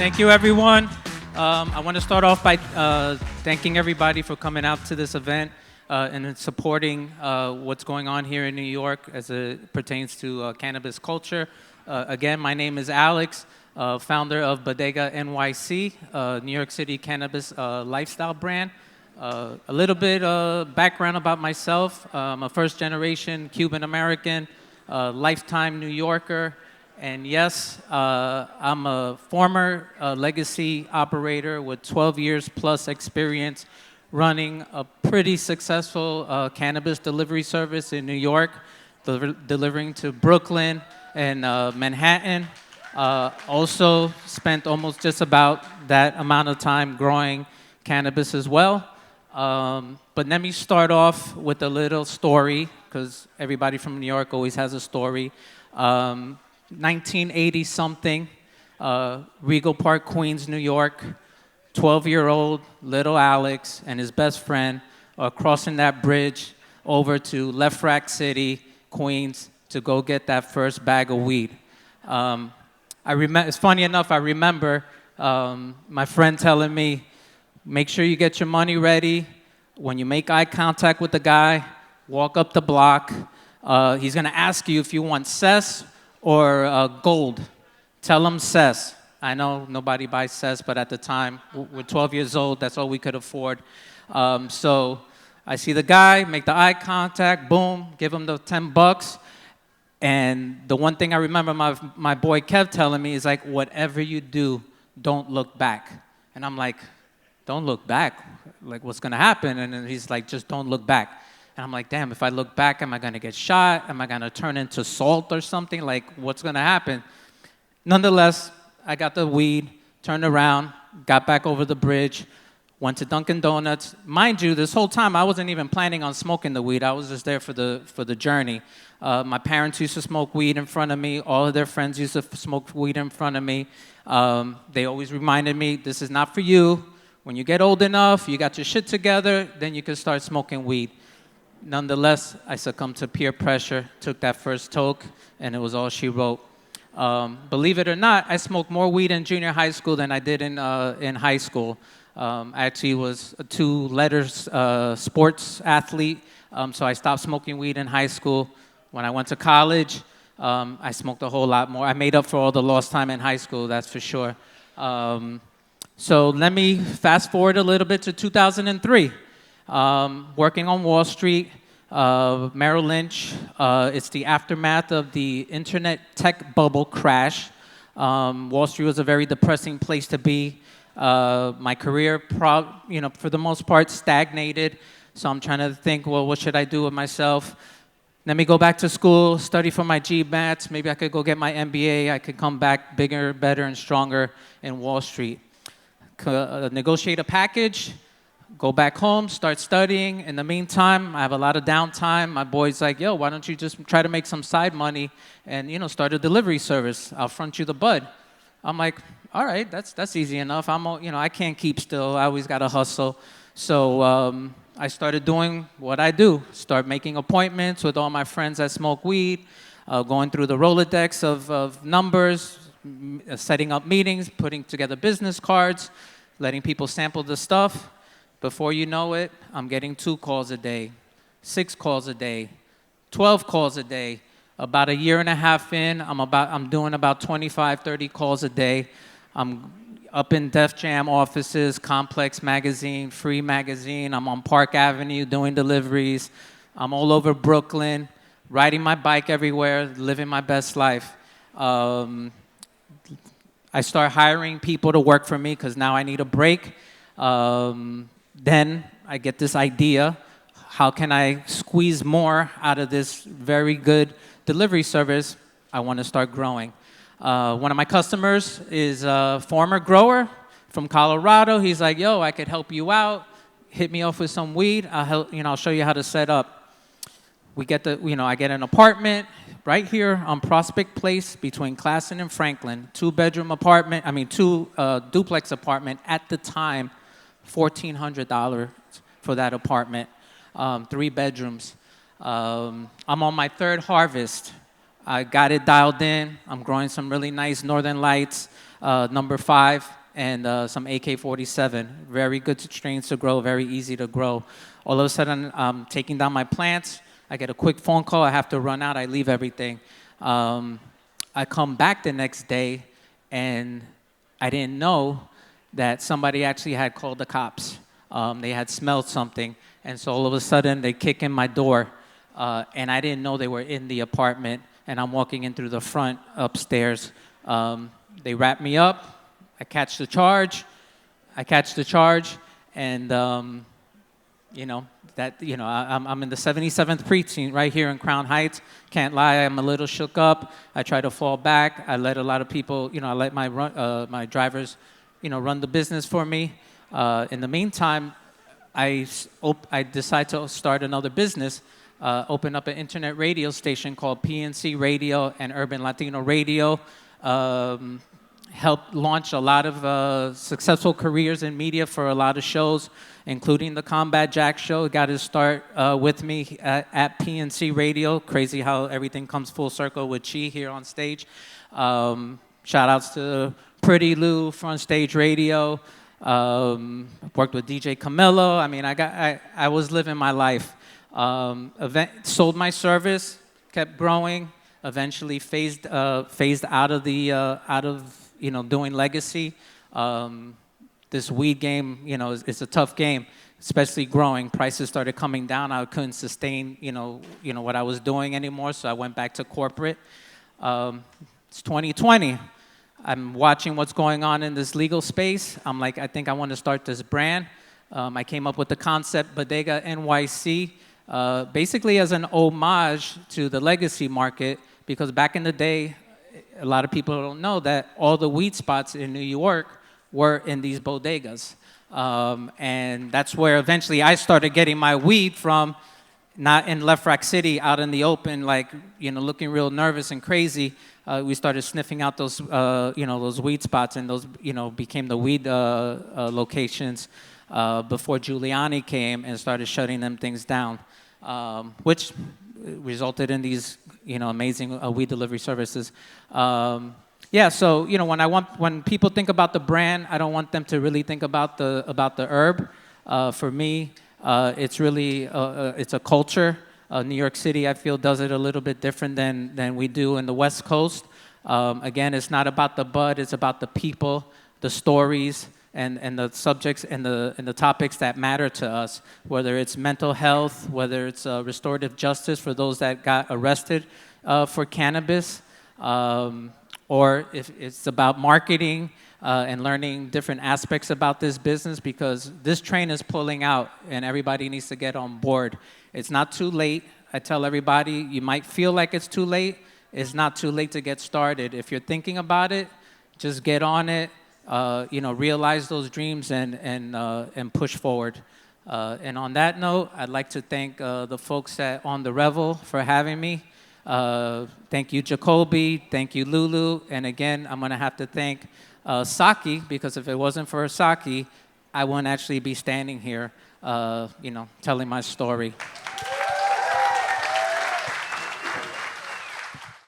Thank you, everyone. I want to start off by thanking everybody for coming out to this event and supporting what's going on here in New York as it pertains to cannabis culture. Again, my name is Alex, founder of Bodega NYC, New York City cannabis lifestyle brand. A little bit background about myself. I'm a first-generation Cuban American, lifetime New Yorker. And yes, I'm a former legacy operator with 12 years plus experience running a pretty successful cannabis delivery service in New York, delivering to Brooklyn and Manhattan. Also spent almost just about that amount of time growing cannabis as well. But let me start off with a little story, because everybody from New York always has a story. 1980-something, Regal Park, Queens, New York, 12-year-old little Alex and his best friend are crossing that bridge over to Left Rack City, Queens, to go get that first bag of weed. It's funny enough, I remember my friend telling me, make sure you get your money ready. When you make eye contact with the guy, walk up the block. He's going to ask you if you want cess or gold. Tell him cess. I know nobody buys cess, but at the time, we're 12 years old, that's all we could afford. So I see the guy, make the eye contact, boom, give him the $10. And the one thing I remember my boy Kev telling me is like, whatever you do, don't look back. And I'm like, don't look back? Like, what's gonna happen? And then he's like, just don't look back. And I'm like, damn, if I look back, am I gonna get shot? Am I gonna turn into salt or something? Like, what's gonna happen? Nonetheless, I got the weed, turned around, got back over the bridge, went to Dunkin' Donuts. Mind you, this whole time, I wasn't even planning on smoking the weed. I was just there for the journey. My parents used to smoke weed in front of me. All of their friends used to smoke weed in front of me. They always reminded me, this is not for you. When you get old enough, you got your shit together, then you can start smoking weed. Nonetheless, I succumbed to peer pressure, took that first toke, and it was all she wrote. Believe it or not, I smoked more weed in junior high school than I did in high school. I actually was a two-letters sports athlete, so I stopped smoking weed in high school. When I went to college, I smoked a whole lot more. I made up for all the lost time in high school, that's for sure. So let me fast forward a little bit to 2003. Working on Wall Street, Merrill Lynch. It's the aftermath of the internet tech bubble crash. Wall Street was a very depressing place to be. My career, for the most part, stagnated. So I'm trying to think, well, what should I do with myself? Let me go back to school, study for my GMATs. Maybe I could go get my MBA. I could come back bigger, better, and stronger in Wall Street. Negotiate a package, go back home, start studying. In the meantime, I have a lot of downtime. My boy's like, yo, why don't you just try to make some side money and, start a delivery service. I'll front you the bud. I'm like, all right, that's easy enough. I can't keep still. I always got to hustle. So I started doing what I do, start making appointments with all my friends that smoke weed, going through the Rolodex of numbers, setting up meetings, putting together business cards, letting people sample the stuff. Before you know it, I'm getting 2 calls a day, 6 calls a day, 12 calls a day. About a year and a half in, I'm doing about 25, 30 calls a day. I'm up in Def Jam offices, Complex Magazine, Free Magazine. I'm on Park Avenue doing deliveries. I'm all over Brooklyn, riding my bike everywhere, living my best life. I start hiring people to work for me because now I need a break. Then I get this idea, how can I squeeze more out of this very good delivery service? I want to start growing. One of my customers is a former grower from Colorado. He's like, yo, I could help you out. Hit me off with some weed. I'll show you how to set up. I get an apartment right here on Prospect Place between Classen and Franklin. 2-bedroom apartment, two duplex apartment at the time. $1,400 for that apartment, 3 bedrooms. I'm on my 3rd harvest. I got it dialed in. I'm growing some really nice Northern Lights. number 5, and some AK-47. Very good strains to grow, very easy to grow. All of a sudden, I'm taking down my plants. I get a quick phone call. I have to run out. I leave everything. I come back the next day, and I didn't know that somebody actually had called the cops. They had smelled something, and so all of a sudden, they kick in my door, and I didn't know they were in the apartment, and I'm walking in through the front upstairs. They wrap me up. I catch the charge, and I'm in the 77th precinct right here in Crown Heights. Can't lie, I'm a little shook up. I try to fall back. I let a lot of people, I let my drivers, run the business for me. In the meantime, I decide to start another business. Open up an internet radio station called PNC Radio and Urban Latino Radio. Helped launch a lot of successful careers in media for a lot of shows, including the Combat Jack show. Got his start with me at PNC Radio. Crazy how everything comes full circle with Chi here on stage. Shout outs to Pretty Lou, Front Stage Radio. Worked with DJ Camilo. I mean, I was living my life. Sold my service, kept growing. Eventually phased out of doing legacy. This weed game, it's a tough game, especially growing. Prices started coming down. I couldn't sustain, what I was doing anymore, so I went back to corporate. It's 2020. I'm watching what's going on in this legal space. I'm like, I think I want to start this brand. I came up with the concept Bodega NYC, basically as an homage to the legacy market, because back in the day, a lot of people don't know that all the weed spots in New York were in these bodegas. And that's where eventually I started getting my weed from, not in Left Rack City, out in the open, like, looking real nervous and crazy. We started sniffing out those, those weed spots, and those, became the weed locations before Giuliani came and started shutting them things down, which resulted in these, amazing weed delivery services. So when people think about the brand, I don't want them to really think about the herb. For me, it's really it's a culture. New York City, I feel, does it a little bit different than we do in the West Coast. Again, it's not about the bud; it's about the people, the stories, and the subjects and the topics that matter to us, whether it's mental health, whether it's restorative justice for those that got arrested for cannabis, or if it's about marketing and learning different aspects about this business, because this train is pulling out and everybody needs to get on board. It's not too late. I tell everybody, you might feel like it's too late. It's not too late to get started. If you're thinking about it, just get on it. Realize those dreams and push forward. And on that note, I'd like to thank the folks on the Revel for having me. Thank you, Jacoby. Thank you, Lulu. And again, I'm going to have to thank Saki, because if it wasn't for Saki, I wouldn't actually be standing here, telling my story.